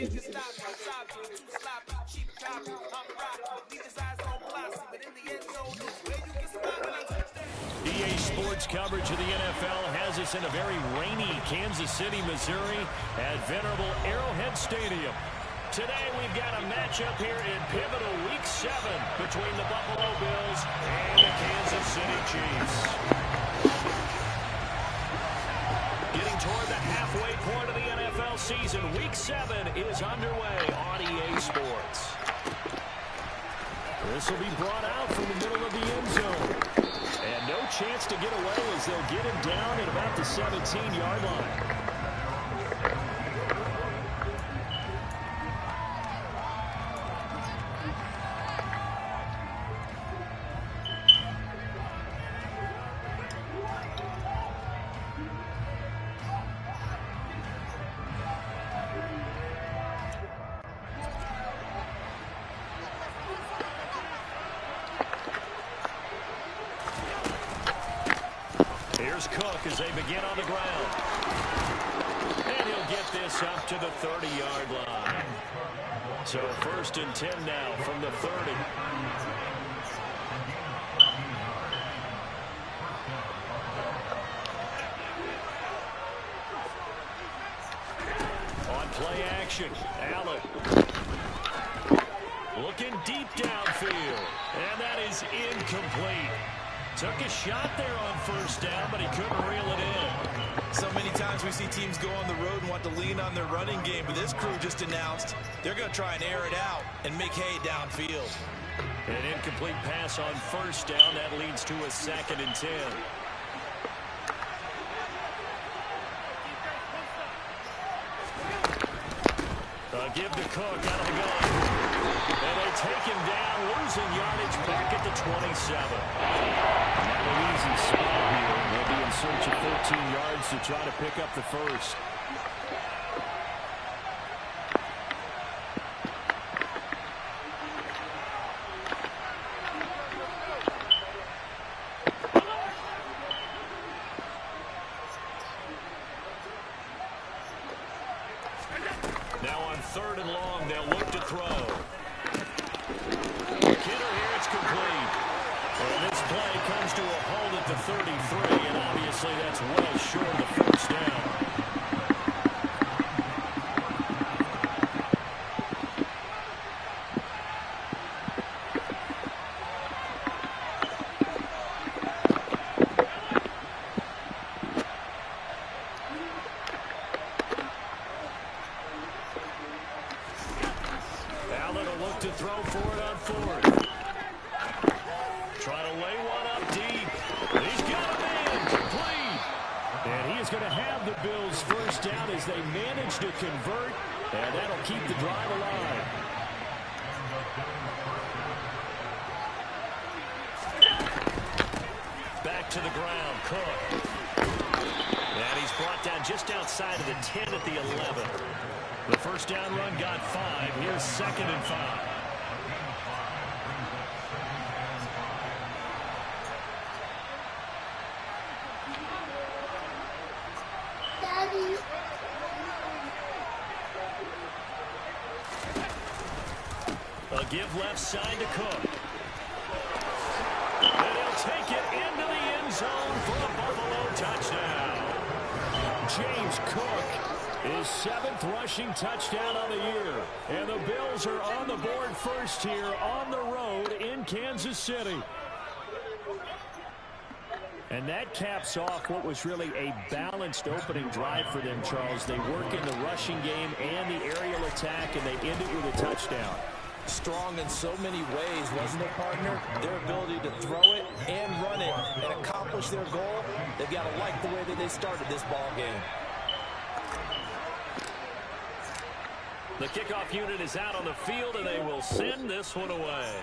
EA Sports coverage of the NFL has us in a very rainy Kansas City, Missouri at venerable Arrowhead Stadium. Today we've got a matchup here in pivotal Week 7 between the Buffalo Bills and the Kansas City Chiefs. Getting toward the halfway point of the NFL season, Week 7 is underway on EA Sports. This will be brought out from the middle of the end zone. And no chance to get away as they'll get him down at about the 17-yard line. Here's Cook as they begin on the ground. And he'll get this up to the 30-yard line. So 1st and 10 now from the 30. On play action, Allen. Looking deep downfield. And that is incomplete. Took a shot there on 1st down, but he couldn't reel it in. So many times we see teams go on the road and want to lean on their running game, but this crew just announced they're going to try and air it out and make hay downfield. An incomplete pass on 1st down. That leads to a 2nd and 10. Give to Cook out of the gun. And they take him down, losing yardage back at the 27. Not an easy spot here. They'll be in search of 13 yards to try to pick up the first. Now on 3rd and long, they'll look to throw. Kidder here, it's complete. And this play comes to a hold at the 33, and obviously that's well short of the 1st down. Allen will look to throw for it on 4th. Trying to lay one up deep. He's got a man complete. And he is going to have the Bills 1st down as they manage to convert. And that'll keep the drive alive. Back to the ground, Cook. And he's brought down just outside of the 10 at the 11. The 1st down run got 5. Here's 2nd and 5. Daddy. A give left side to Cook. And he'll take it into the end zone for a Buffalo touchdown. James Cook, his 7th rushing touchdown on the year. And the Bills are on the board first here on the road in Kansas City. And that caps off what was really a balanced opening drive for them, Charles. They work in the rushing game and the aerial attack, and they end it with a touchdown. Strong in so many ways, wasn't it, partner? Their ability to throw it and run it and accomplish their goal. They've got to like the way that they started this ball game. The kickoff unit is out on the field, and they will send this one away.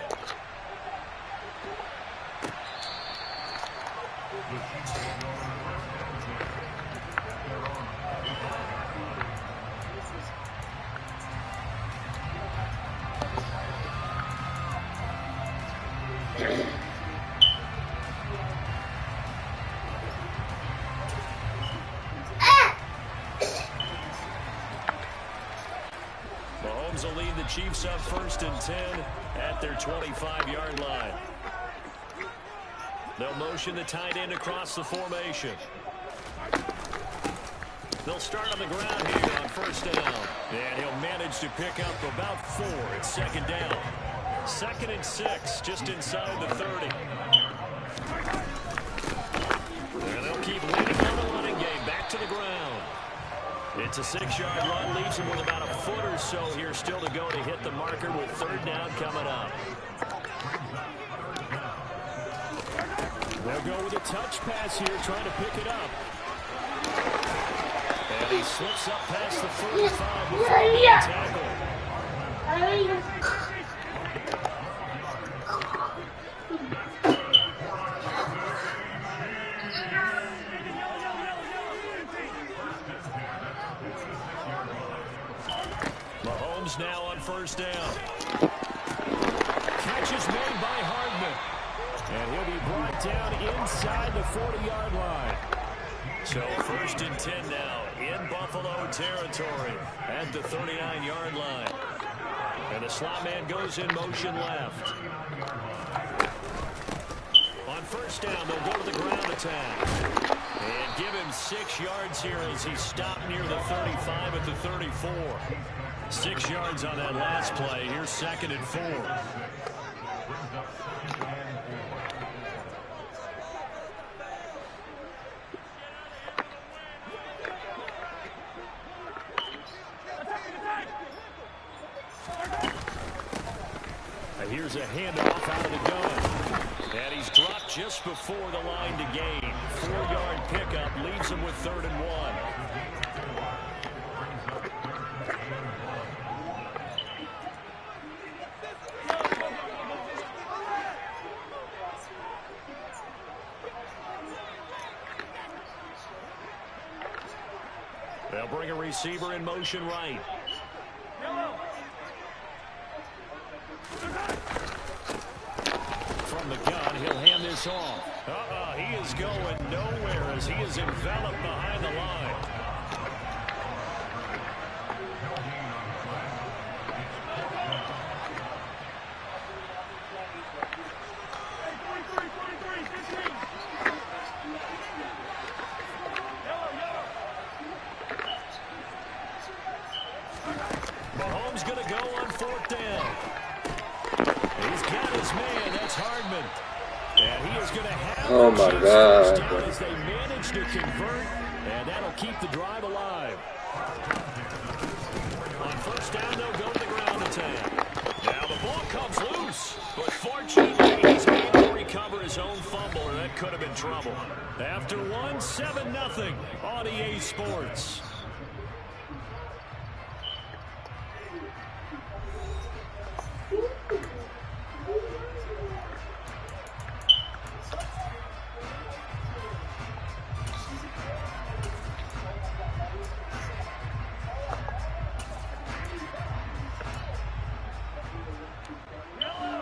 Mahomes will lead the Chiefs up 1st and 10 at their 25-yard line. They'll motion the tight end across the formation. They'll start on the ground here on 1st down. And he'll manage to pick up about 4 at 2nd down. 2nd and 6, just inside the 30. And they'll keep leading on the running game. Back to the ground. It's a 6-yard run. Leaves him with about a foot or so here still to go to hit the marker with 3rd down coming up. They'll go with a touch pass here, trying to pick it up. And he slips up past the 45 before being tackled. Mahomes now on 1st down. Catch is made by Hardman. And he'll be brought down inside the 40-yard line. So 1st and 10 now in Buffalo territory at the 39-yard line. And the slot man goes in motion left. On 1st down, they'll go to the ground attack. And give him 6 yards here as he stopped near the 35 at the 34. 6 yards on that last play. Here's 2nd and 4. Here's a handoff out of the gun. And he's dropped just before the line to gain. 4-yard pickup leaves him with 3rd and 1. They'll bring a receiver in motion right. From the gun, he'll hand this off. He is going nowhere as he is enveloped behind the line. Mahomes going to go on 4th down. He's got his man. That's Hardman. And he is going to have oh my God. As they manage to convert, and that'll keep the drive alive. On 1st down, they'll go to the ground attack. Now the ball comes loose, but fortunately he's able to recover his own fumble, and that could have been trouble. After 7-0 on EA Sports.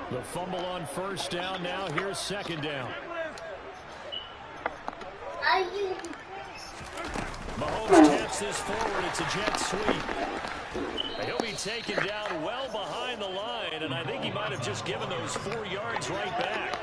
The fumble on 1st down. Now here's 2nd down. Mahomes taps this forward. It's a jet sweep. He'll be taken down well behind the line, and I think he might have just given those 4 yards right back.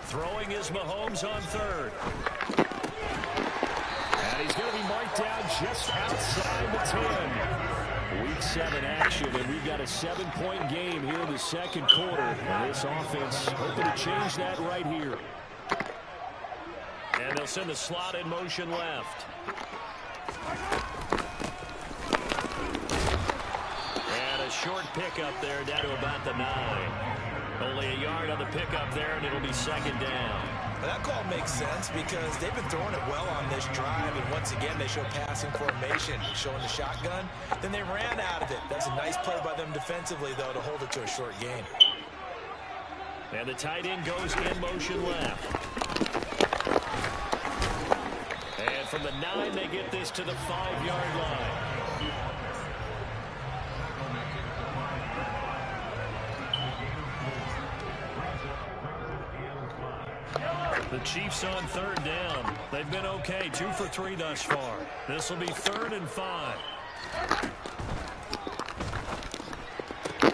Throwing is Mahomes on 3rd. And he's going to be marked down just outside the 10. Week 7 action, and we've got a 7-point game here in the 2nd quarter. And this offense hoping to change that right here. And they'll send the slot in motion left. And a short pickup there down to about the 9. Only a yard on the pickup there, and it'll be 2nd down. That call makes sense because they've been throwing it well on this drive, and once again they show passing formation, showing the shotgun. Then they ran out of it. That's a nice play by them defensively, though, to hold it to a short gain. And the tight end goes in motion left. And from the 9, they get this to the 5-yard line. The Chiefs on 3rd down. They've been okay, 2 for 3 thus far. This will be 3rd and 5. The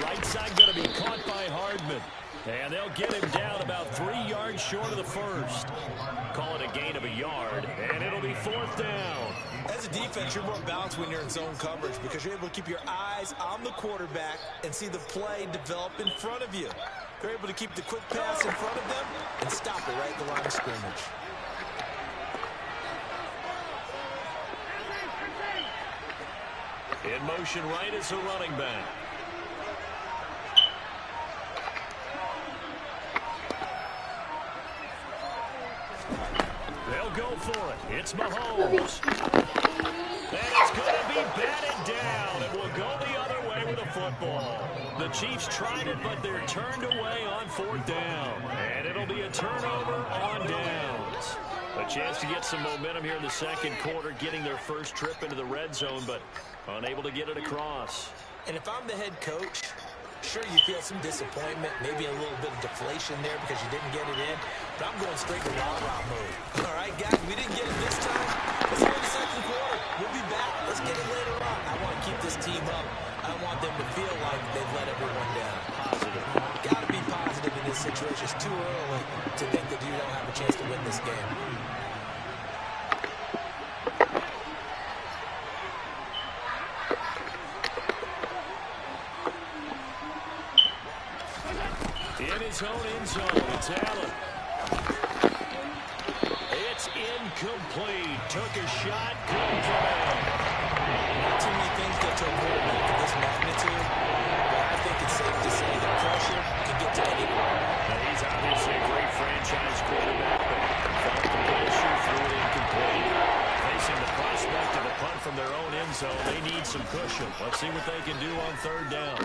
right side going to be caught by Hardman. And they'll get him down about 3 yards short of the first. Call it a gain of a yard, and it'll be 4th down. As a defense, you're more balanced when you're in zone coverage because you're able to keep your eyes on the quarterback and see the play develop in front of you. You're able to keep the quick pass in front of them and stop it right at the line of scrimmage. In motion right is the running back. They'll go for it. It's Mahomes. And it's going to be batted down. It will go the other way with a football. The Chiefs tried it, but they're turned away on 4th down. And it'll be a turnover on downs. A chance to get some momentum here in the second quarter, getting their first trip into the red zone, but unable to get it across. And if I'm the head coach, sure, you feel some disappointment, maybe a little bit of deflation there because you didn't get it in, but I'm going straight to rah-rah mode. All right, guys, we didn't get it this time. Let's go to the second quarter. We'll be back. Let's get it later on. I want to keep this team up. I don't want them to feel like they've let everyone down. Positive. Got to be positive in this situation. It's too early to think that you don't have a chance to win this game. In his own end zone, it's Allen. It's incomplete. Took a shot, couldn't get it. Not too many things get to a quarterback of this magnitude, but I think it's safe to say that pressure can get to anyone. And he's obviously a great franchise quarterback, but felt the issue, threw it incomplete. Facing the prospect of a punt from their own end zone, they need some cushion. Let's see what they can do on 3rd down.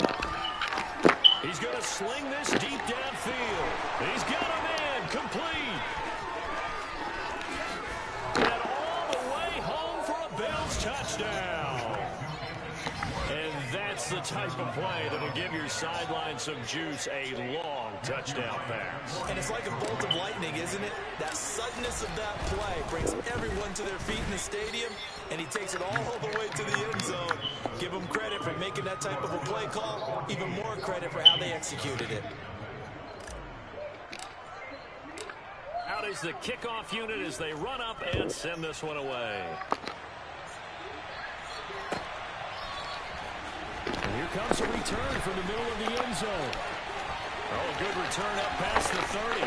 He's going to sling this deep downfield. He's got a man complete. And all the way home for a Bills touchdown. And that's the type of play that'll give your sideline some juice, a long touchdown pass. And it's like a bolt of lightning, isn't it? That suddenness of that play brings everyone to their feet in the stadium, and he takes it all the way to the end zone. Give him credit for making that type of a play call. Even more credit for how they executed it. Out is the kickoff unit as they run up and send this one away. And here comes a return from the middle of the end zone. Oh, good return up past the 30.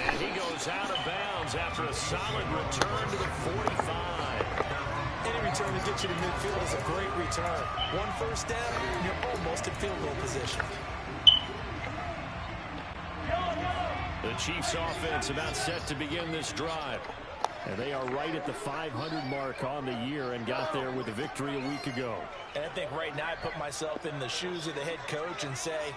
And he goes out of bounds after a solid return to the 45. Any return to get you to midfield is a great return. 1 first down, and you're almost in field goal position. The Chiefs offense about set to begin this drive. And they are right at the 500 mark on the year and got there with a victory a week ago. And I think right now I put myself in the shoes of the head coach and say,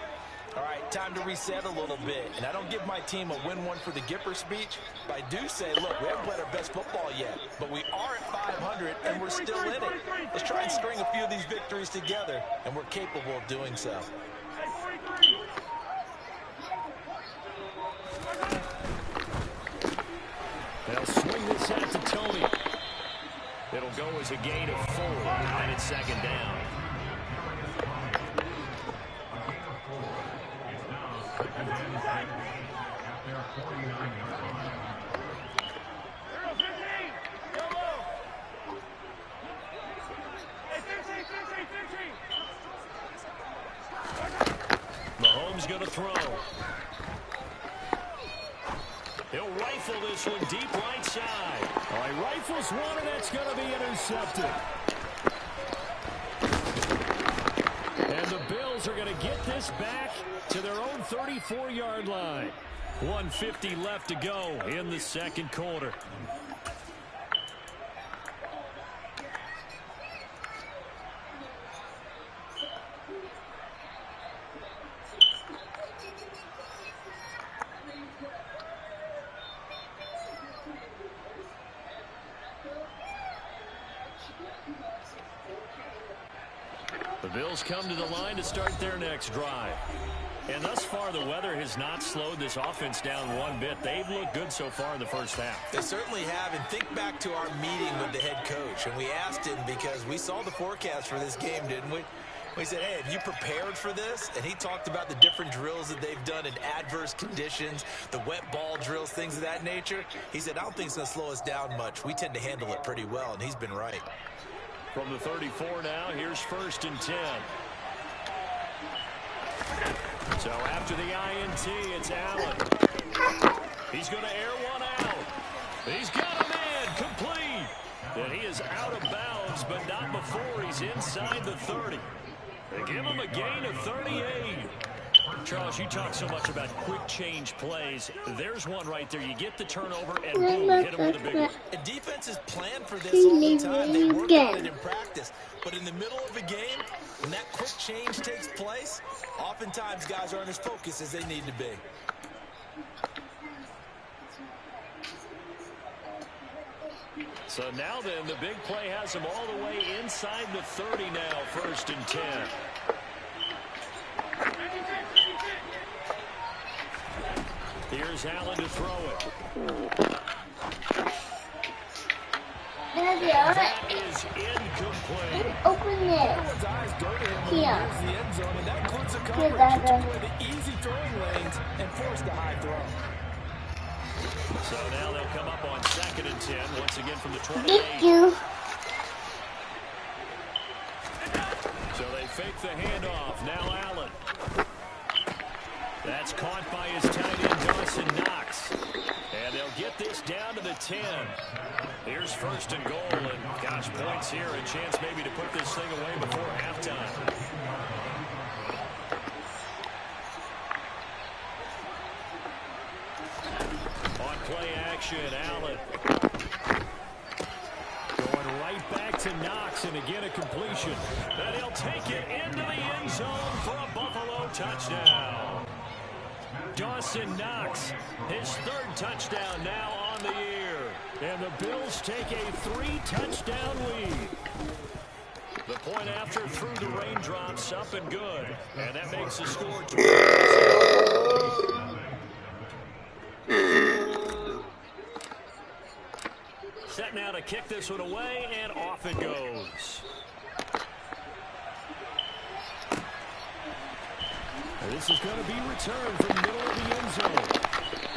all right, time to reset a little bit. And I don't give my team a win one for the Gipper speech, but I do say, look, we haven't played our best football yet, but we are at 500 and we're still in it. Let's try and string a few of these victories together, and we're capable of doing so. They'll swing this out to Tony. It'll go as a gain of 4, and it's 2nd down. Mahomes going to throw. He'll rifle this one deep right side. Oh, he rifles one, and that's going to be intercepted. And the Bills are going to get this back to their own 34-yard line. 1:50 left to go in the second quarter. The Bills come to the line to start their next drive. And thus far, the weather has not slowed this offense down one bit. They've looked good so far in the first half. They certainly have. And think back to our meeting with the head coach. And we asked him because we saw the forecast for this game, didn't we? We said, hey, have you prepared for this? And he talked about the different drills that they've done in adverse conditions, the wet ball drills, things of that nature. He said, I don't think it's going to slow us down much. We tend to handle it pretty well, and he's been right. From the 34 now, here's 1st and 10. So after the INT, it's Allen. He's going to air one out. He's got a man complete. And he is out of bounds, but not before he's inside the 30. They give him a gain of 38. Charles, you talk so much about quick change plays. There's one right there. You get the turnover and boom, hit him with a big one. And defenses plan for this all the time. They work on it in practice. But in the middle of a game, when that quick change takes place, oftentimes guys aren't as focused as they need to be. So now then, the big play has him all the way inside the 30 now, 1st and 10. Here's Allen to throw it. That is incomplete. Open it. Everyone's eyes go to him when he Here. moves the end zone, and that includes the Here, coverage to Dada. avoid the easy throwing lanes and force the high throw. So now they'll come up on 2nd and 10, once again from the 28. Thank you. So they fake the handoff. Now Allen. That's caught by his tight end, Dawson-Knox. And they'll get this down to the 10. Here's 1st and goal. And, gosh, points here. A chance maybe to put this thing away before halftime. On play action, Allen. Going right back to Knox, and again a completion. And he'll take it into the end zone for a Buffalo touchdown. Dawson-Knox, his 3rd touchdown now on the year. And the Bills take a 3-touchdown lead. The point after through the raindrops, up and good. And that makes the score 20. Set now to kick this one away, and off it goes. And this is going to be returned from the middle of the end zone.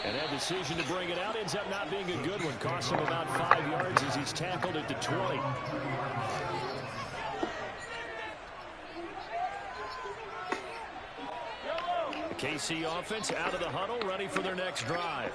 And that decision to bring it out ends up not being a good one. Costs him about 5 yards as he's tackled at the 20. The KC offense out of the huddle, ready for their next drive.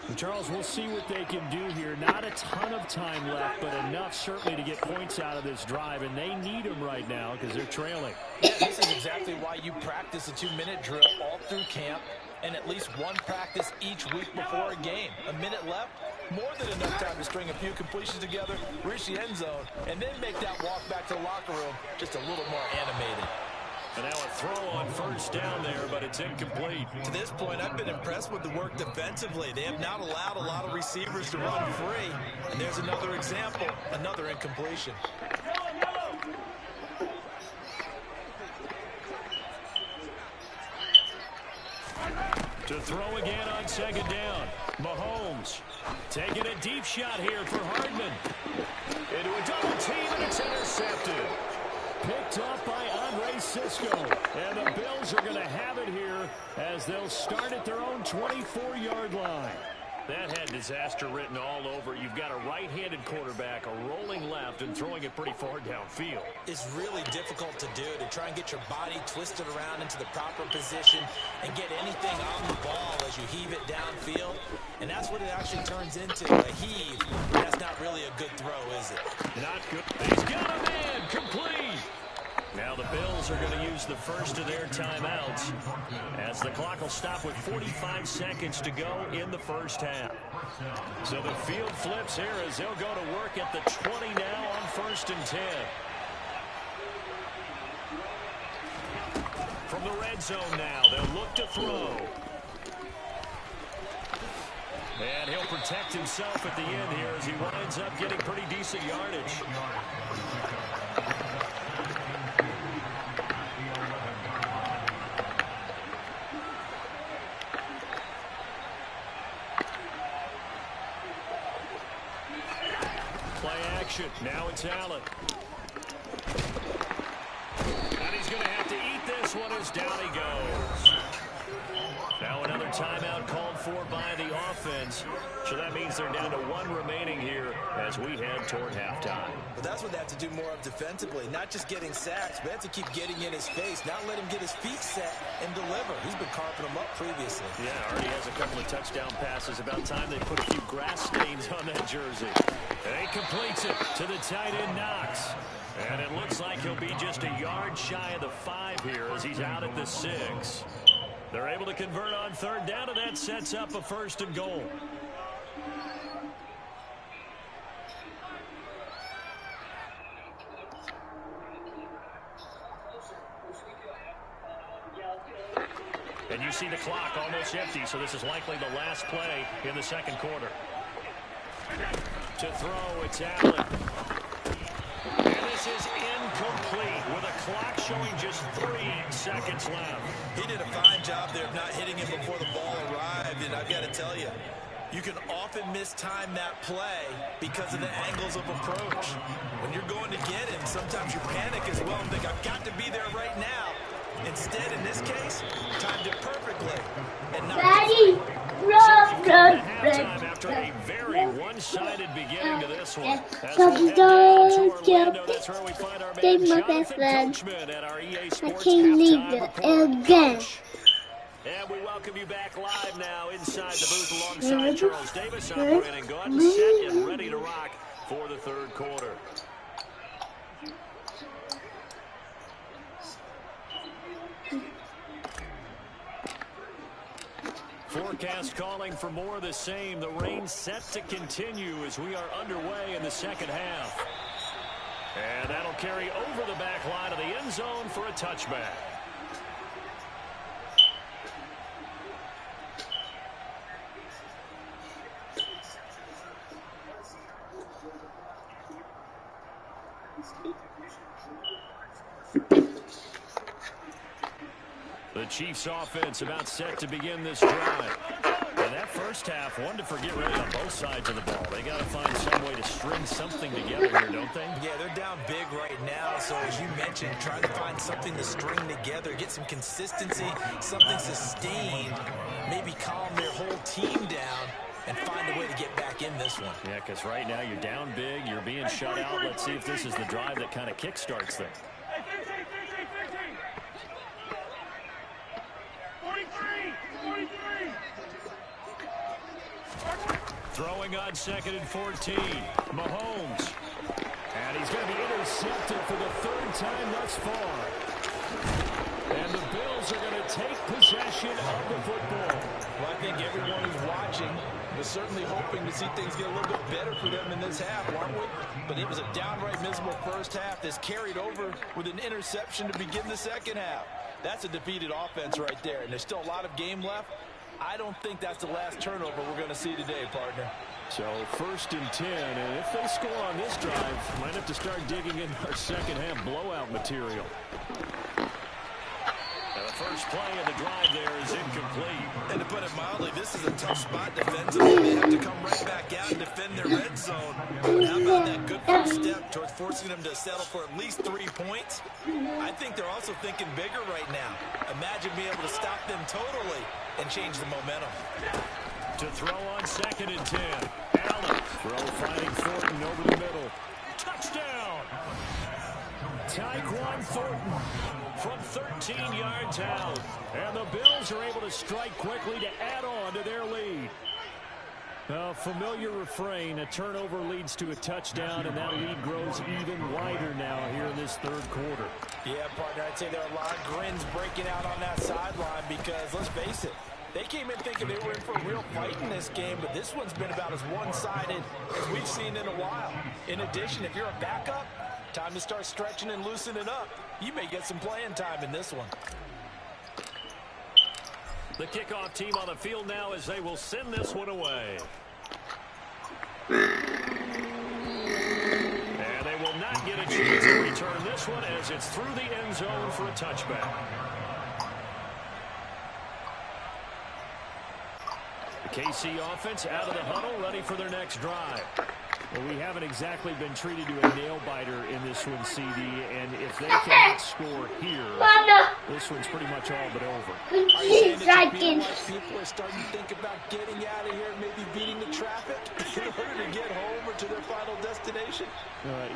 And Charles, we'll see what they can do here. Not a ton of time left, but enough certainly to get points out of this drive. And they need them right now because they're trailing. Yeah, this is exactly why you practice a 2-minute drill all through camp and at least one practice each week before a game. A minute left, more than enough time to string a few completions together, reach the end zone, and then make that walk back to the locker room just a little more animated. And now a throw on 1st down there, but it's incomplete. To this point, I've been impressed with the work defensively. They have not allowed a lot of receivers to run free. And there's another example, another incompletion. To throw again on 2nd down. Mahomes taking a deep shot here for Hardman. Into a double team, and it's intercepted. Picked up by Andre Sisco. And the Bills are going to have it here as they'll start at their own 24-yard line. That had disaster written all over. You've got a right-handed quarterback, a rolling left, and throwing it pretty far downfield. It's really difficult to do, to try and get your body twisted around into the proper position and get anything on the ball as you heave it downfield. And that's what it actually turns into, a heave. That's not really a good throw, is it? Not good. He's got a man complete. Now the Bills are going to use the first of their timeouts as the clock will stop with 45 seconds to go in the first half. So the field flips here as they'll go to work at the 20 now on 1st and 10. From the red zone now, they'll look to throw. And he'll protect himself at the end here as he winds up getting pretty decent yardage. it's Allen. And he's going to have to eat this one as down he goes. Now another timeout called for by the offense. So that means they're down to 1 remaining here as we head toward halftime. But that's what they have to do more of defensively. Not just getting sacks, but they have to keep getting in his face. Not let him get his feet set and deliver. He's been carving them up previously. Yeah, already has a couple of touchdown passes. About time they put a few grass stains on that jersey. And he completes it to the tight end Knox. And it looks like he'll be just a yard shy of the 5 here as he's out at the 6. They're able to convert on 3rd down, and that sets up a 1st and goal. And you see the clock almost empty, so this is likely the last play in the 2nd quarter. To throw, it's Allen. And this is incomplete with a clock showing just 3 seconds left. He did a fine job there of not hitting him before the ball arrived, and I've got to tell you, you can often mistime that play because of the angles of approach. When you're going to get him, sometimes you panic as well and think, I've got to be there right now. Instead, in this case, timed it perfectly. And not Daddy, run. After a very one-sided beginning to this one. As So we head don't down to jump. Orlando, that's where we find our Take man my Jonathan best friend. Coachman at our EA I Sports can't leave halftime it report. again. Coach. And we welcome you back live now inside the booth alongside Charles Davis operating gun, set and ready to rock for the 3rd quarter. Forecast calling for more of the same. The rain set to continue as we are underway in the 2nd half. And that'll carry over the back line of the end zone for a touchback. The Chiefs offense about set to begin this drive. And that first half, one to forget really on both sides of the ball. They got to find some way to string something together here, don't they? Yeah, they're down big right now, so as you mentioned, trying to find something to string together, get some consistency, something sustained, maybe calm their whole team down and find a way to get back in this one. Yeah, because right now you're down big, you're being shut out. Let's see if this is the drive that kind of kickstarts them. Throwing on 2nd and 14. Mahomes. And he's going to be intercepted for the 3rd time thus far. And the Bills are going to take possession of the football. Well, I think everyone who's watching was certainly hoping to see things get a little bit better for them in this half, weren't we? But it was a downright miserable first half that's carried over with an interception to begin the 2nd half. That's a defeated offense right there, and there's still a lot of game left. I don't think that's the last turnover we're going to see today, partner. So 1st and 10, and if they score on this drive, might have to start digging in our 2nd half blowout material. And the first play of the drive there is incomplete. And to put it mildly, this is a tough spot defensively. They have to come right back out and defend their red zone. But how about that good first step towards forcing them to settle for at least 3 points? I think they're also thinking bigger right now. Imagine being able to stop them totally and change the momentum. To throw on 2nd and 10. Allen. Throw finding Thornton over the middle. Touchdown! Tyquan Thornton from 13 yards out. And the Bills are able to strike quickly to add on to their lead. A familiar refrain, a turnover leads to a touchdown, and that lead grows even wider now here in this 3rd quarter. Yeah, partner, I'd say there are a lot of grins breaking out on that sideline because, let's face it, they came in thinking they were in for a real fight in this game, but this one's been about as one-sided as we've seen in a while. In addition, if you're a backup, time to start stretching and loosening up. You may get some playing time in this one. The kickoff team on the field now as they will send this one away. And they will not get a chance to return this one as it's through the end zone for a touchback. The KC offense out of the huddle, ready for their next drive. Well, we haven't exactly been treated to a nail-biter in this one, CD, and if they cannot score here, this one's pretty much all but over. Are you saying that you feel like people are starting to think about getting out of here, maybe beating the traffic in order to get home or to their final destination?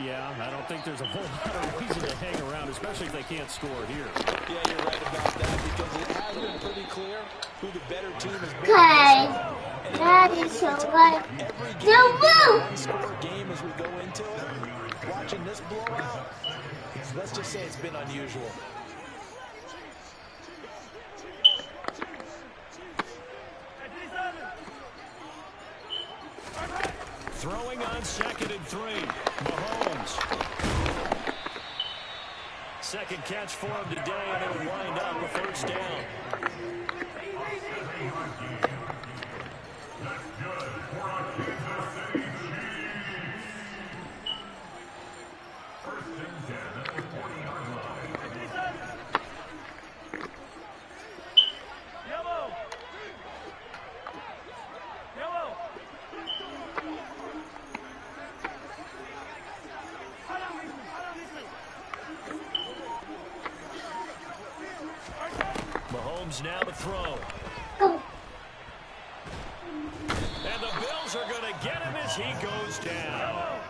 Yeah, I don't think there's a whole lot of reason to hang around, especially if they can't score here. Yeah, you're right about that, because it has been pretty clear who the better team has been. Okay. That is so right. One-score game as we go into it. Watching this blowout, let's just say it's been unusual. Throwing on 2nd and 3. Mahomes. Second catch for him today, and it'll wind up a first down. Mahomes now to throw. And the Bills are going to get him as he goes down.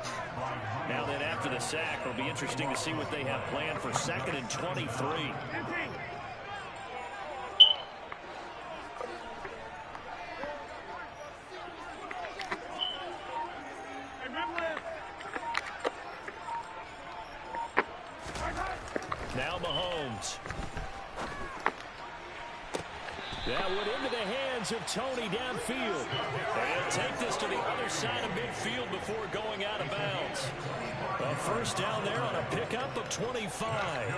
Now then, after the sack, it'll be interesting to see what they have planned for 2nd and 23. Now Mahomes. That went into the hands of Tony downfield. And take this to the other side of midfield before going out of bounds. A first down there on a pickup of 25.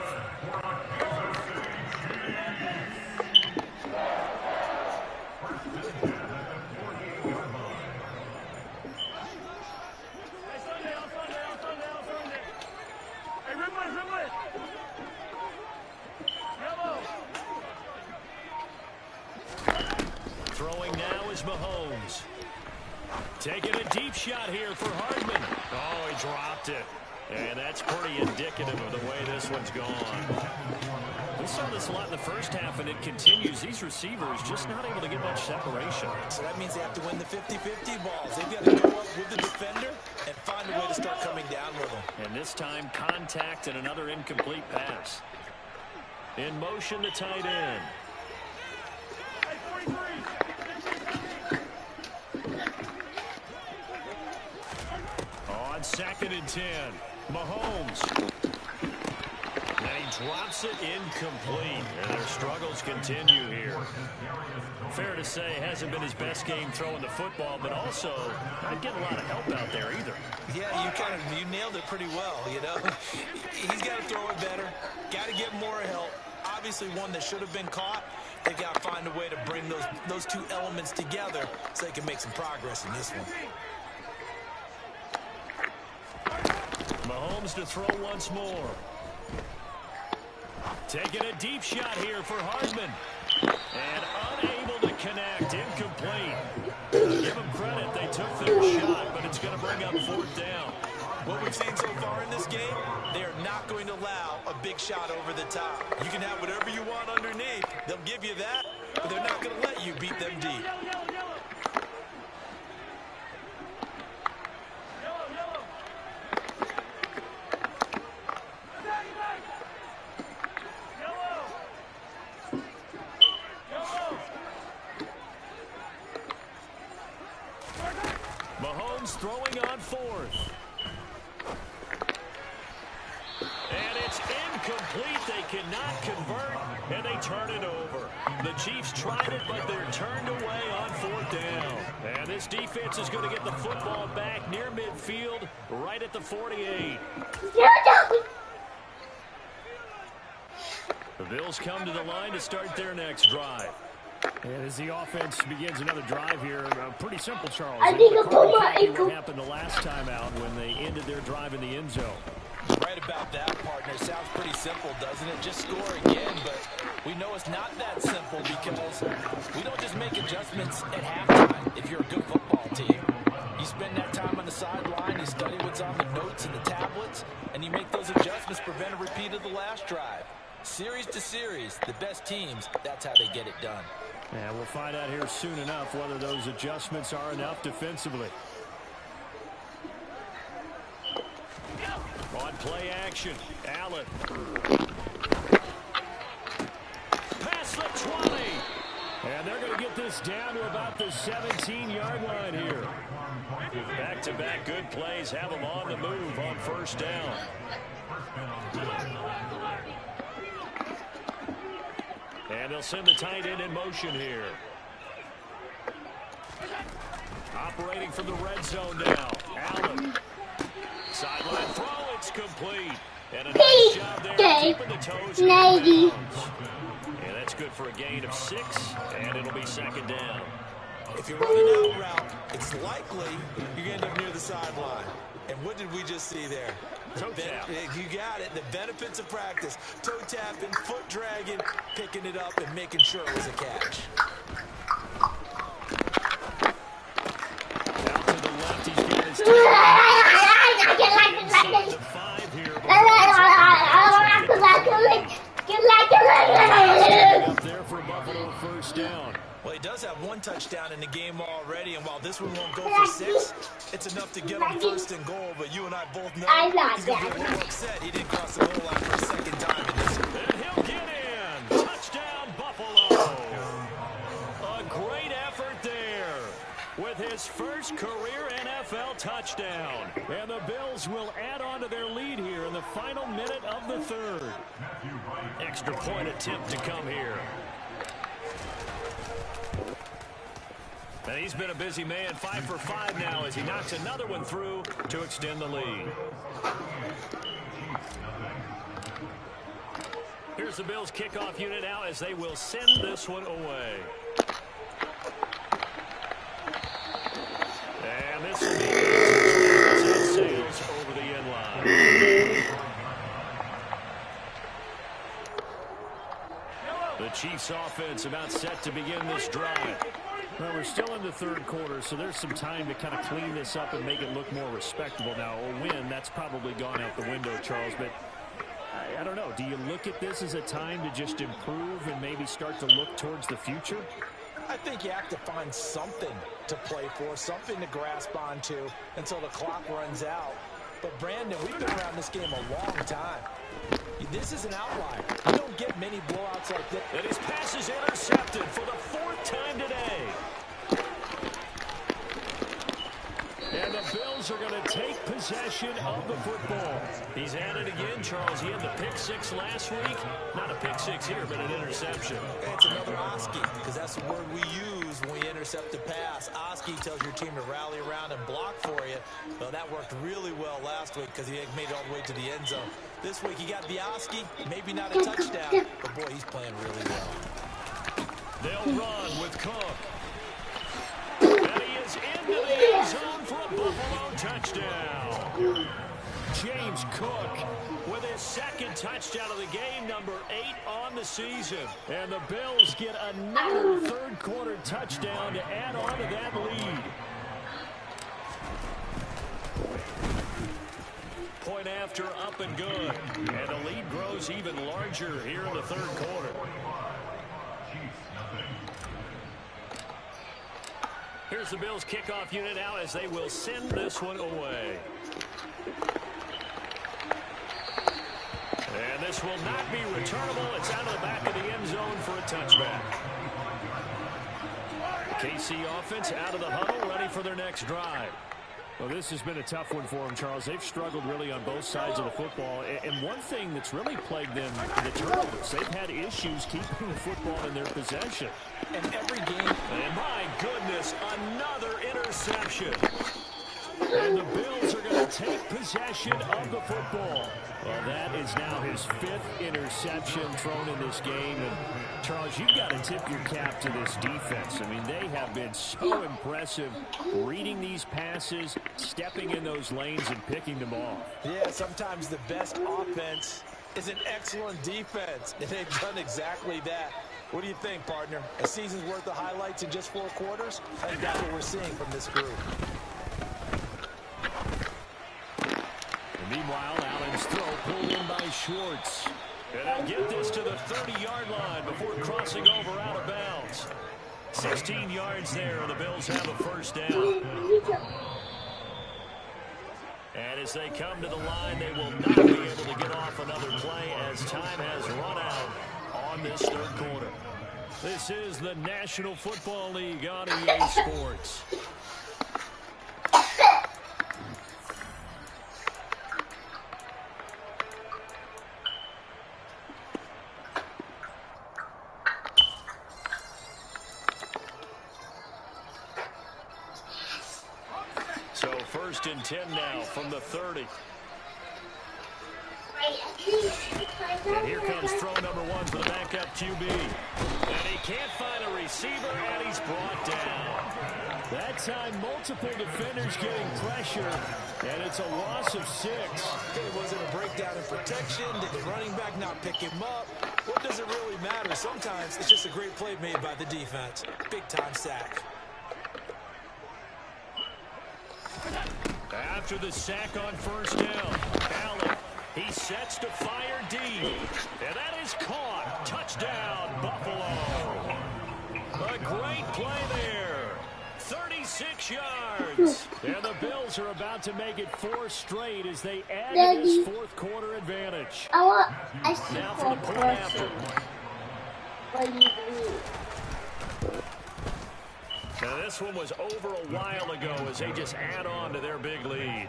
Throwing now is Mahomes. Taking a deep shot here for Hardman. Oh, he dropped it. And that's pretty indicative of the way this one's gone. We saw this a lot in the first half, and it continues. These receivers just not able to get much separation. So that means they have to win the 50-50 balls. They've got to go up with the defender and find a way to start coming down with them. And this time, contact and another incomplete pass. In motion, the tight end. On 2nd and 10, Mahomes. And he drops it incomplete. And their struggles continue here. Fair to say, hasn't been his best game throwing the football, but also not getting a lot of help out there either. Yeah, you nailed it pretty well, you know. He's got to throw it better. Got to get more help. Obviously one that should have been caught. They got to find a way to bring those two elements together so they can make some progress in this one. Mahomes to throw once more. Taking a deep shot here for Hardman. And unable to connect. Incomplete. Give them credit. They took their shot, but it's going to bring up 4th down. What we've seen so far in this game, they are not going to allow a big shot over the top. You can have whatever you want underneath. They'll give you that, but they're not going to let you beat them deep. Mahomes throwing on 4th. And it's incomplete. They cannot convert, and they turn it over. The Chiefs tried it, but they're turned away on 4th down. And this defense is going to get the football back near midfield, right at the 48. The Bills come to the line to start their next drive. And as the offense begins another drive here, pretty simple, Charles. I think what happened the last time out when they ended their drive in the end zone. Right about that, partner. Sounds pretty simple, doesn't it? Just score again, but we know it's not that simple because we don't just make adjustments at halftime if you're a good football team. You spend that time on the sideline, you study what's on the notes and the tablets, and you make those adjustments to prevent a repeat of the last drive. Series to series, the best teams, that's how they get it done. Yeah, we'll find out here soon enough whether those adjustments are enough defensively. On play action, Allen. Past the 20. And they're going to get this down to about the 17-yard line here. Back-to-back good plays have them on the move on first down. And they'll send the tight end in motion here. Operating from the red zone now. Allen. Sideline throw, it's complete. And a nice job there, keeping the toes in bounds. Yeah, that's good for a gain of 6, and it'll be second down. If you're running out route, it's likely you're going to end up near the sideline. And what did we just see there? Toe tap. You got it. The benefits of practice. Toe tapping, foot dragging, picking it up, and making sure it was a catch. Out to the left, he's got his inside the 5 here. Up there for Buffalo first down. Well, he does have 1 touchdown in the game already, and while this one won't go for 6, it's enough to get him first and goal. But you and I both know he's going to be a little upset he didn't cross the goal line for a second time in this one. And he'll get in. Touchdown, Buffalo. A great effort there with his first career NFL touchdown. And the Bills will add on to their lead here in the final minute of the third. Extra point attempt to come here. And he's been a busy man, 5 for 5 now as he knocks another one through to extend the lead. Here's the Bills kickoff unit now as they will send this one away. And this will be good. Sails over the end line. The Chiefs offense about set to begin this drive. Well, we're still in the third quarter, so there's some time to kind of clean this up and make it look more respectable. Now, a win, that's probably gone out the window, Charles, but I don't know. Do you look at this as a time to just improve and maybe start to look towards the future? I think you have to find something to play for, something to grasp onto until the clock runs out. But, Brandon, we've been around this game a long time. This is an outlier. You don't get many blowouts like this. And his pass is intercepted for the 4th time today. And the Bills are going to take possession of the football. He's at it again, Charles. He had the pick 6 last week. Not a pick 6 here, but an interception. It's another Oski, because that's the word we use when we intercept a pass. Oski tells your team to rally around and block for you. Well, that worked really well last week because he made it all the way to the end zone. This week he got the Oski, maybe not a touchdown, but boy, he's playing really well. They'll run with Cook. And he is into the end zone for a Buffalo touchdown. James Cook with his 2nd touchdown of the game, number 8 on the season. And the Bills get another third quarter touchdown to add on to that lead. Point after, up and good. And the lead grows even larger here in the third quarter. Here's the Bills kickoff unit now as they will send this one away. And this will not be returnable. It's out of the back of the end zone for a touchback. KC offense out of the huddle, ready for their next drive. Well, this has been a tough one for them, Charles. They've struggled really on both sides of the football. And one thing that's really plagued them, the turnovers. They've had issues keeping the football in their possession. And every game. And my goodness, another interception. And the Bills are going to take possession of the football. Well, that is now his 5th interception thrown in this game. And, Charles, you've got to tip your cap to this defense. I mean, they have been so impressive reading these passes, stepping in those lanes, and picking them off. Yeah, sometimes the best offense is an excellent defense, and they've done exactly that. What do you think, partner? A season's worth of highlights in just 4 quarters? I think that's what we're seeing from this group. Meanwhile, Allen's throw pulled in by Schwartz. And they'll get this to the 30-yard line before crossing over out of bounds. 16 yards there, and the Bills have a first down. And as they come to the line, they will not be able to get off another play as time has run out on this third quarter. This is the National Football League on EA Sports. So 1st and 10 now from the 30. And here comes throw number 1 for the backup QB. And he can't find a receiver, and he's brought down. That time, multiple defenders getting pressure, and it's a loss of 6. It wasn't a breakdown in protection. Did the running back not pick him up? What does it really matter? Sometimes it's just a great play made by the defense. Big-time sack. After the sack on 1st down, Allen, he sets to fire deep, and that is caught. Touchdown, Buffalo. A great play there. 36 yards. And the Bills are about to make it 4 straight as they add to this 4th quarter advantage. I Now for the point after. Now this one was over a while ago as they just add on to their big lead.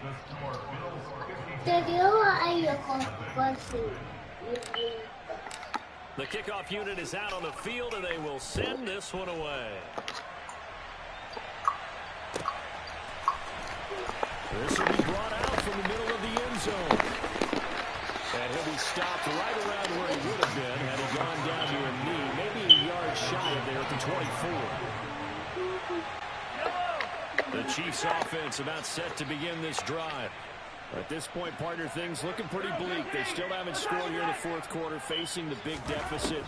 The kickoff unit is out on the field, and they will send this one away. This will be brought out from the middle of the end zone. And he'll be stopped right around where he would have been had he gone down to a knee, maybe a yard shy of there at the 24. The Chiefs offense about set to begin this drive. At this point, partner, things looking pretty bleak. They still haven't scored here in the 4th quarter, facing the big deficit.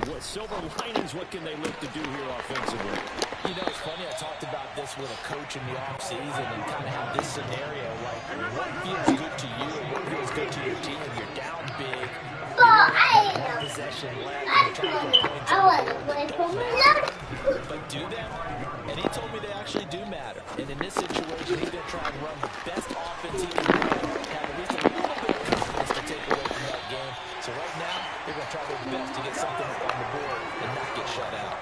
What silver linings, what can they look to do here offensively? You know, it's funny, I talked about this with a coach in the offseason and kind of have this scenario, like what feels good to you and what feels good to your team. You're down big, you have one possession left, and you're trying to put points but do them? And he told me they actually do matter. And in this situation, he's going to try and run the best offense he can run, have at least a little bit of confidence to take away from that game. So right now, they're going to try their best to get something on the board and not get shut out.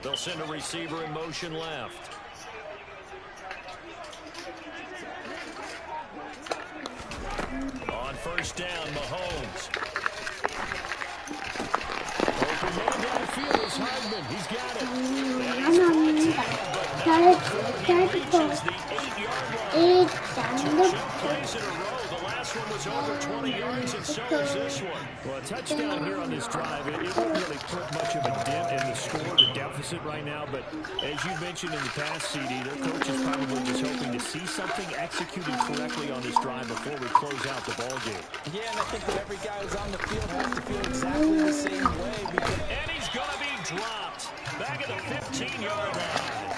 They'll send a receiver in motion left. On 1st down, Mahomes. Open man downfield is Hardman. He's got it. And he's brought down, but he reaches the 8-yard line. 2 jump plays in a row. The last one was over 20 yards, and so is this one. Well, a touchdown here on this drive, it wouldn't really put much of a dent in the score, the deficit right now. But as you mentioned in the past, CD, their coach is probably just hoping to see something executed correctly on this drive before we close out the ball game. Yeah, and I think that every guy who's on the field has to feel exactly the same way. And he's going to be dropped back at the 15-yard line.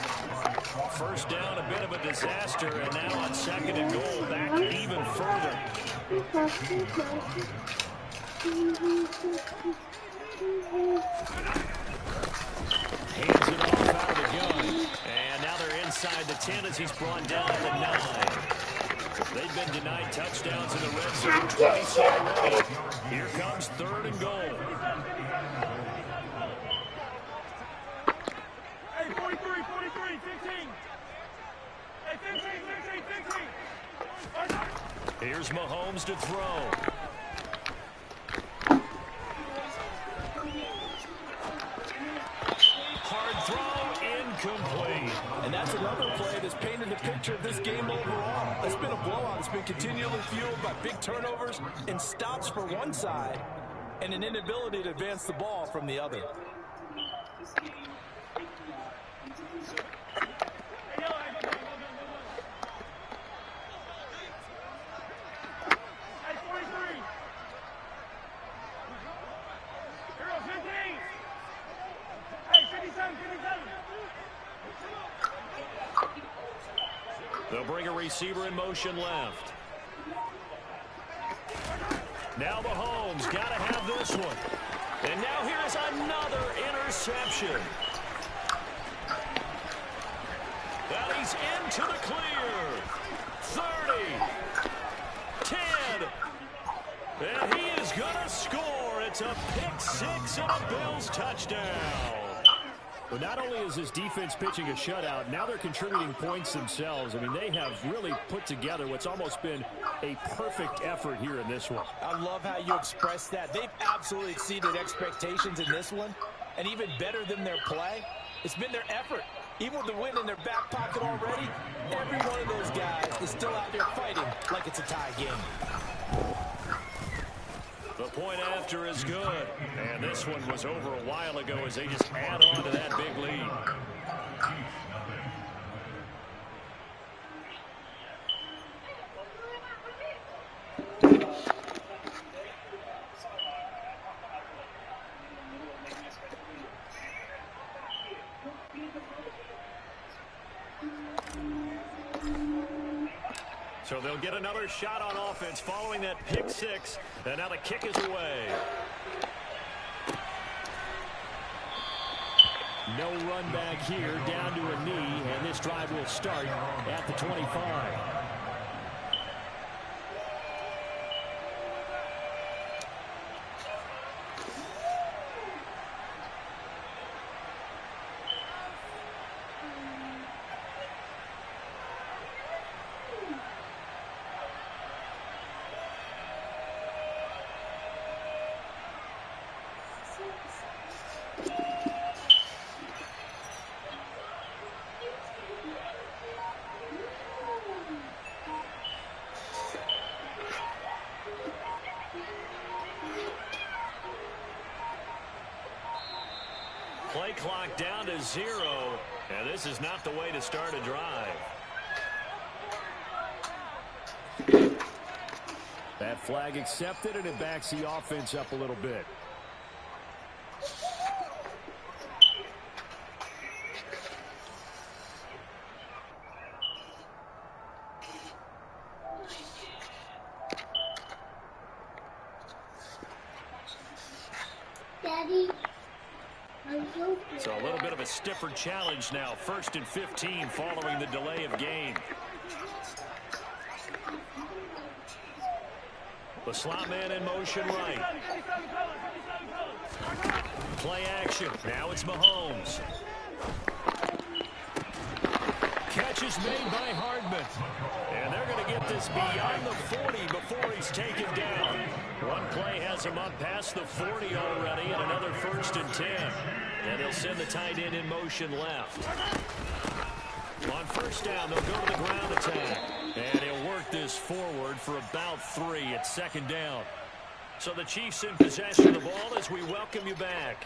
1st down, a bit of a disaster, and now on 2nd and goal, back even further. Hands it off out of the gun. And now they're inside the 10 as he's brought down to the 9. They've been denied touchdowns in the red zone twice already. Here comes 3rd and goal. Hey, 43, 15. Hey, 15. Here's Mahomes to throw. Hard throw, incomplete. And that's another play that's painted the picture of this game overall. It's been a blowout. It's been continually fueled by big turnovers and stops for one side and an inability to advance the ball from the other. Hey, 43. They'll bring a receiver in motion left. Now Mahomes got to have this one. And now here's another interception. And he's into the clear. 30. 10. And he is going to score. It's a pick six and a Bills touchdown. But not only is this defense pitching a shutout, now they're contributing points themselves. I mean, they have really put together what's almost been a perfect effort here in this one. I love how you express that. They've absolutely exceeded expectations in this one. And even better than their play, it's been their effort. Even with the win in their back pocket already, every one of those guys is still out there fighting like it's a tie game. The point after is good. And this one was over a while ago as they just add on to that big lead. So they'll get another shot on offense following that pick six. And now the kick is away. No run back here, down to a knee, and this drive will start at the 25. Play clock down to 0, and this is not the way to start a drive. That flag accepted, and it backs the offense up a little bit. Daddy. So a little bit of a stiffer challenge now. 1st and 15 following the delay of game. The slot man in motion right. Play action. Now it's Mahomes. Catch is made by Hardman. And they're going to get this beyond the 40 before he's taken down. One play has him up past the 40 already, and another 1st and 10. And they'll send the tight end in motion left. On 1st down, they'll go to the ground attack. And he'll work this forward for about 3 at 2nd down. So the Chiefs in possession of the ball as we welcome you back.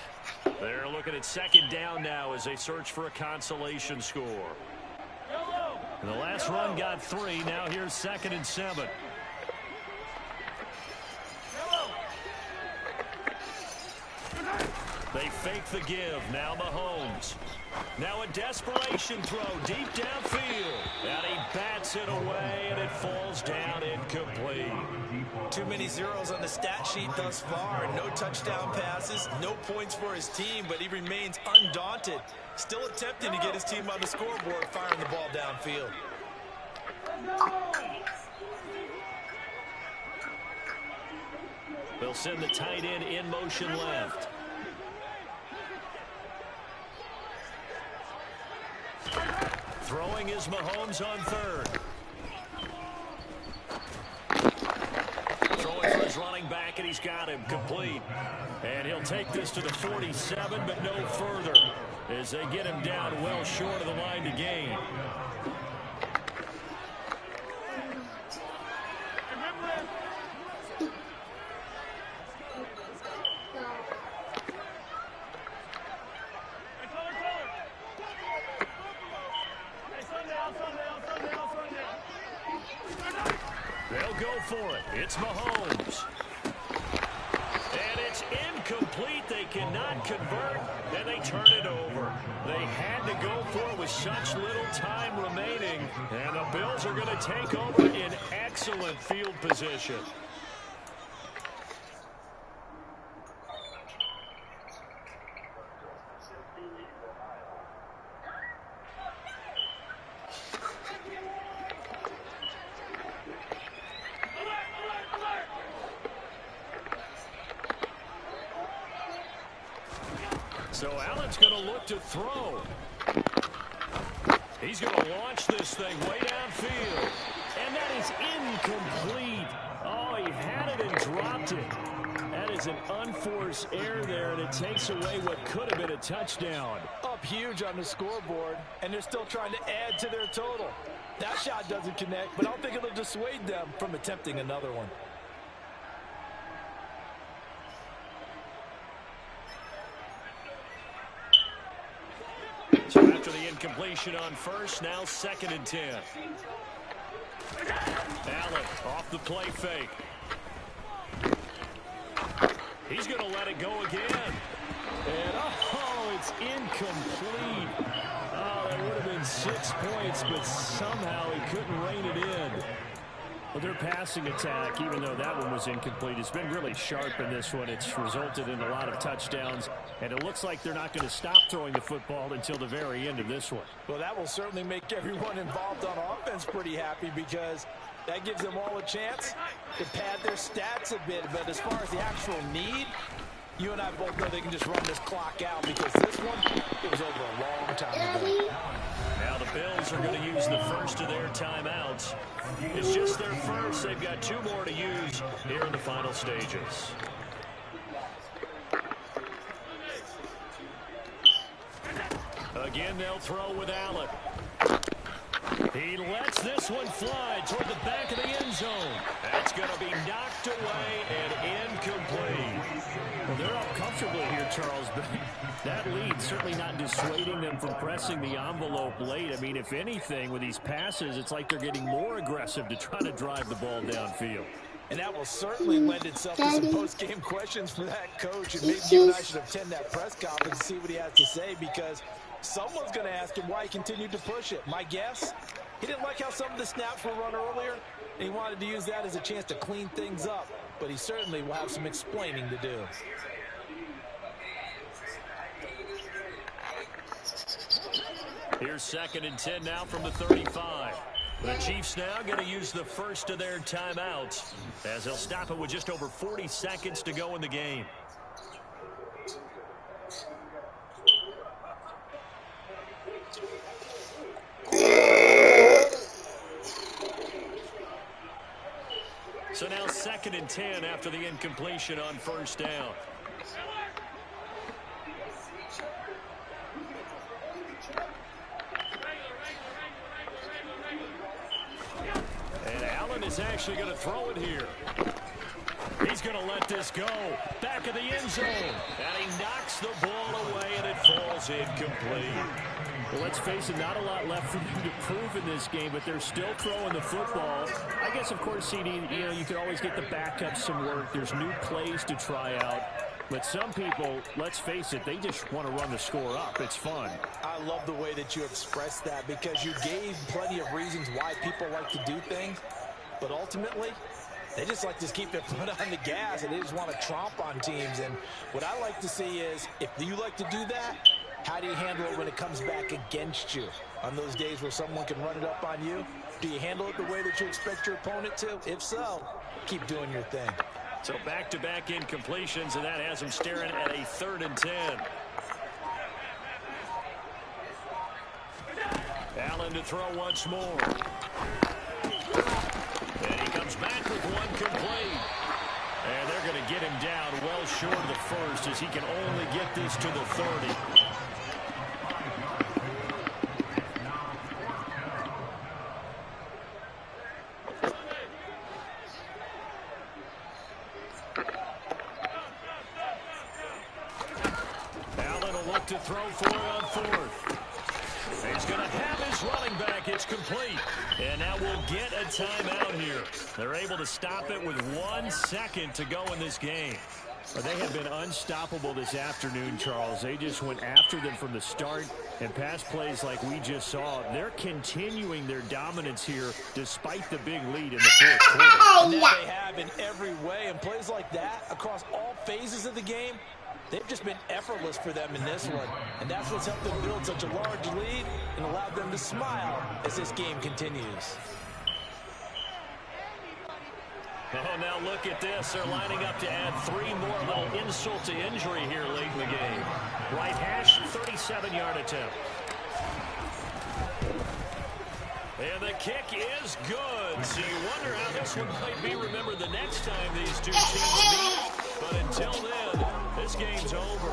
They're looking at 2nd down now as they search for a consolation score. And the last run got 3. Now here's 2nd and 7. They fake the give. Now Mahomes. Now a desperation throw deep downfield. And he bats it away, and it falls down incomplete. Too many zeros on the stat sheet thus far. No touchdown passes, no points for his team, but he remains undaunted. Still attempting to get his team on the scoreboard, firing the ball downfield. They'll send the tight end in motion left. Throwing is Mahomes on 3rd. Throwing for his running back, and he's got him complete. And he'll take this to the 47, but no further, as they get him down well short of the line to gain. They'll go for it. It's Mahomes. And it's incomplete. They cannot convert, and they turn it over. They had to go for it with such little time remaining, and the Bills are going to take over in excellent field position. So Allen's going to look to throw. He's going to launch this thing way downfield. And that is incomplete. Oh, he had it and dropped it. That is an unforced error there, and it takes away what could have been a touchdown. Up huge on the scoreboard, and they're still trying to add to their total. That shot doesn't connect, but I don't think it'll dissuade them from attempting another one. So after the incompletion on first, now 2nd and 10. Allen off the play fake. He's going to let it go again. And, oh, it's incomplete. Oh, that would have been 6 points, but somehow he couldn't rein it in. Well, their passing attack, even though that one was incomplete, has been really sharp in this one. It's resulted in a lot of touchdowns, and it looks like they're not going to stop throwing the football until the very end of this one. Well, that will certainly make everyone involved on offense pretty happy, because that gives them all a chance to pad their stats a bit. But as far as the actual need, you and I both know they can just run this clock out, because this one, it was over a long time ago. Now the Bills are going to use the first of their timeouts. It's just their first. They've got 2 more to use here in the final stages. Again, they'll throw with Allen. He lets this one fly toward the back of the end zone. That's going to be knocked away and incomplete. Well, they're up comfortably here, Charles, but that lead certainly not dissuading them from pressing the envelope late. I mean, if anything, with these passes, it's like they're getting more aggressive to try to drive the ball downfield. And that will certainly lend itself to some post-game questions for that coach. And maybe you and I should attend that press conference and see what he has to say, because someone's going to ask him why he continued to push it. My guess, he didn't like how some of the snaps were run earlier, and he wanted to use that as a chance to clean things up. But he certainly will have some explaining to do. Here's 2nd and 10 now from the 35. The Chiefs now going to use the first of their timeouts, as they'll stop it with just over 40 seconds to go in the game. So now 2nd and 10 after the incompletion on first down. And Allen is actually going to throw it here. He's going to let this go. Back of the end zone. And he knocks the ball away, and it falls incomplete. Well, let's face it, not a lot left for them to prove in this game, but they're still throwing the football. I guess, of course, CD, you can always get the backups some work. There's new plays to try out. But some people, let's face it, they just want to run the score up. It's fun. I love the way that you expressed that, because you gave plenty of reasons why people like to do things. But ultimately, they just like to keep their foot on the gas, and they just want to tromp on teams. And what I like to see is, if you like to do that, how do you handle it when it comes back against you? On those days where someone can run it up on you, do you handle it the way that you expect your opponent to? If so, keep doing your thing. So back-to-back incompletions, and that has them staring at a 3rd and 10. Allen to throw once more. And he comes back with one complete. And they're going to get him down well short of the first, as he can only get this to the 30. To throw for it on 4th. He's going to have his running back. It's complete. And now we'll get a timeout here. They're able to stop it with 1 second to go in this game. Well, they have been unstoppable this afternoon, Charles. They just went after them from the start, and pass plays like we just saw. They're continuing their dominance here despite the big lead in the fourth quarter. And that they have in every way, and plays like that across all phases of the game, they've just been effortless for them in this one. And that's what's helped them build such a large lead and allowed them to smile as this game continues. Oh, now look at this. They're lining up to add 3 more. Little insult to injury here late in the game. Right hash, 37-yard attempt. And the kick is good. So you wonder how this one might be remembered the next time these two teams meet. But until then, this game's over.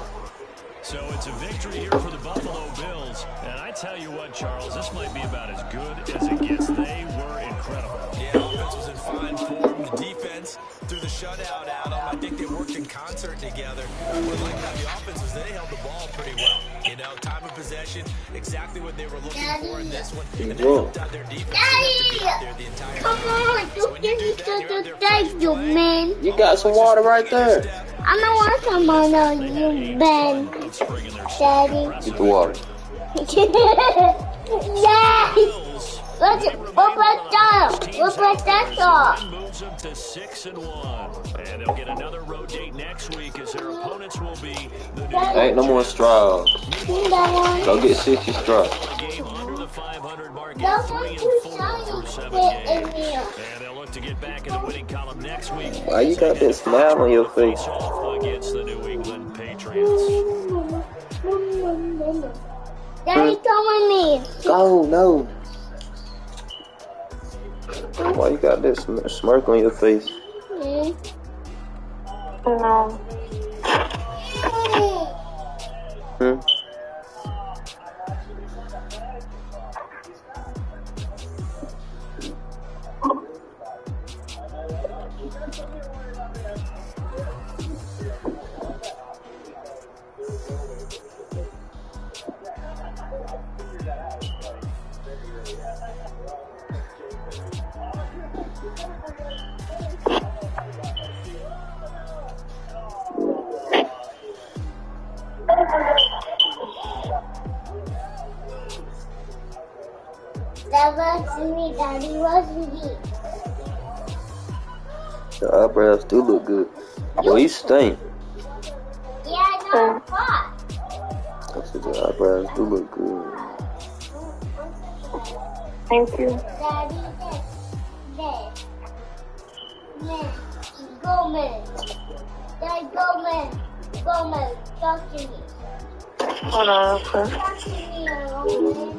So it's a victory here for the Buffalo Bills. And I tell you what, Charles, this might be about as good as it gets. They were incredible. Yeah, offense was in fine form. The defense threw the shutout at them. I think they worked in concert together. What I like about the offense was they held the ball pretty well. You know, time of possession, exactly what they were looking for in this one. And that helped out their defense. To be out there the entire Come on, so don't give me such a thank you, man. You got some water right there. I don't want some on you, Ben. Daddy. Get the water. Daddy. Let's put that off. Moves them to 6-1. And they'll get another road date next week as their opponents will be the New Ain't no more straws. Go get 60 straws. game under the 500 mark at 3-4 through 7 games. And they'll look to get back in the winning column next week. Why you got that smile on your face? Off against the New England Patriots. Daddy, come with me. Go, no. Why you got that smirk on your face? No. Hmm? That was me, Daddy was me. Your eyebrows do look good. Boy, you stink. Yeah, no, what? I said your eyebrows do look good. Thank you. Daddy, this. Man, go, man. Daddy, go, man. Go, man. Talk to me. Hold on, okay. Talk to me, man. Daddy.